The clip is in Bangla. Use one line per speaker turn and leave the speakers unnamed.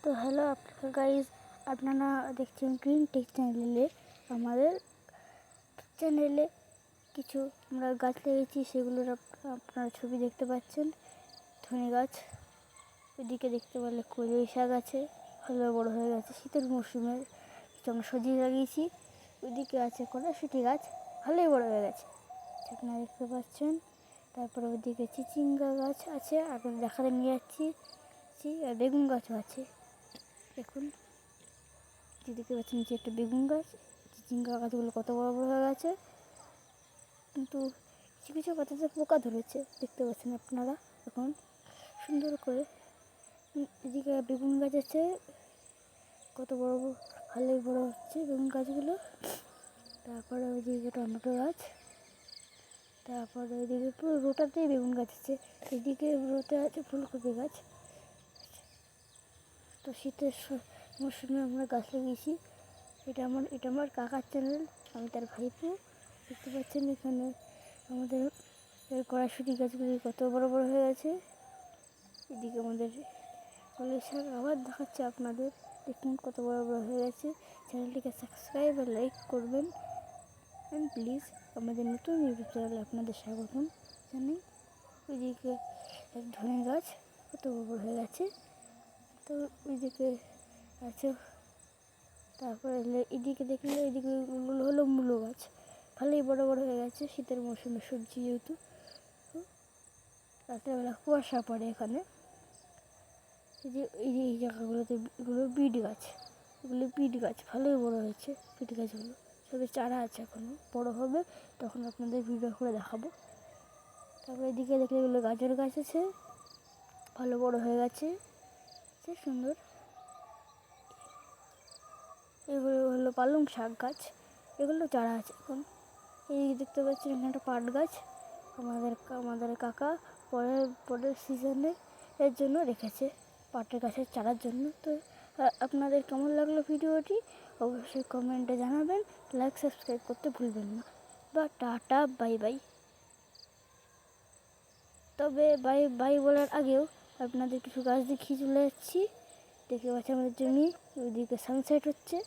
তো হ্যালো গাইজ, আপনারা দেখছেন গ্রিন টেক চ্যানেলে। আমাদের চ্যানেলে কিছু আমরা গাছ লাগিয়েছি, সেগুলোর আপনারা ছবি দেখতে পাচ্ছেন। ধনে গাছ, ওইদিকে দেখতে পারলে কলই শাক আছে, ভালো বড়ো হয়ে গেছে। শীতের মরশুমের কিছু আমরা সবজি লাগিয়েছি। ওইদিকে আছে কড়াইশুঁটি গাছ, ভালোই বড়ো হয়ে গেছে, আপনারা দেখতে পাচ্ছেন। তারপরে ওইদিকে চিচিঙ্গা গাছ আছে, আপনাদের দেখাতে নিয়ে যাচ্ছি। আর বেগুন গাছও আছে। দেখুন, দেখতে পাচ্ছেন নিচে একটা বেগুন গাছ। চিচিঙ্গা গাছগুলো কত বড় বড় হয়ে গেছে, কিন্তু কিছু কিছু গাছেতে পোকা ধরেছে, দেখতে পাচ্ছেন আপনারা। এখন সুন্দর করে এদিকে বেগুন গাছ আছে, কত বড় বড়, ভালোই বড় হচ্ছে বেগুন গাছগুলো। তারপরে ওইদিকে টমেটো গাছ, তারপরে ওইদিকে পুরো রোটাতেই বেগুন গাছ আছে। এদিকে রোতে আছে ফুলকপি গাছ। তো শীতের মরশুমে আমরা গাছ লাগিয়েছি। এটা আমার কাকার চ্যানেল, আমি তার ভাইপো। দেখতে পাচ্ছেন এখানে আমাদের কড়াইশুঁটি গাছগুলি কত বড় বড় হয়ে গেছে। এদিকে আমাদের কলই শাক আবার দেখাচ্ছে আপনাদের, দেখুন কত বড় বড় হয়ে গেছে। চ্যানেলটিকে সাবস্ক্রাইব আর লাইক করবেন অ্যান্ড প্লিজ। আমাদের নতুন ইউটিউব চ্যানেলে আপনাদের স্বাগতম জানাই। ওইদিকে ধনে গাছ কত বড় বড় হয়ে গেছে। তো ওইদিকে আছে, তারপরে এদিকে দেখলে এদিকে হলো মূলো গাছ, ভালোই বড় বড় হয়ে গেছে। শীতের মৌসুমে সবজি যেহেতু, রাত্রেবেলা কুয়াশা পড়ে এখানে। এই জায়গাগুলোতে এগুলো বিট গাছ, ভালোই বড় হয়েছে। বিট গাছগুলো সবে চারা আছে, এখনও বড় হবে, তখন আপনাদের ভিডিও করে দেখাবো। তারপরে এদিকে দেখলে এগুলো গাজর গাছ আছে, ভালো বড় হয়ে গেছে, সুন্দর। এগুলো হলো পালং শাক গাছ, এগুলো চারা আছে এখন। এই দেখতে পাচ্ছেন এখানে একটা পাট গাছ, আমাদের কাকা পরের সিজনে এর জন্য রেখেছে, পাটের গাছের চারার জন্য। তো আপনাদের কেমন লাগলো ভিডিওটি অবশ্যই কমেন্টে জানাবেন, লাইক সাবস্ক্রাইব করতে ভুলবেন না। বা টাটা, বাই বাই। তবে বাই বাই বলার আগেও আপনাদের কিছু গাছ দেখিয়ে চলে যাচ্ছি। দেখতে পাচ্ছি আমাদের জমি, ওইদিকে সানসেট হচ্ছে।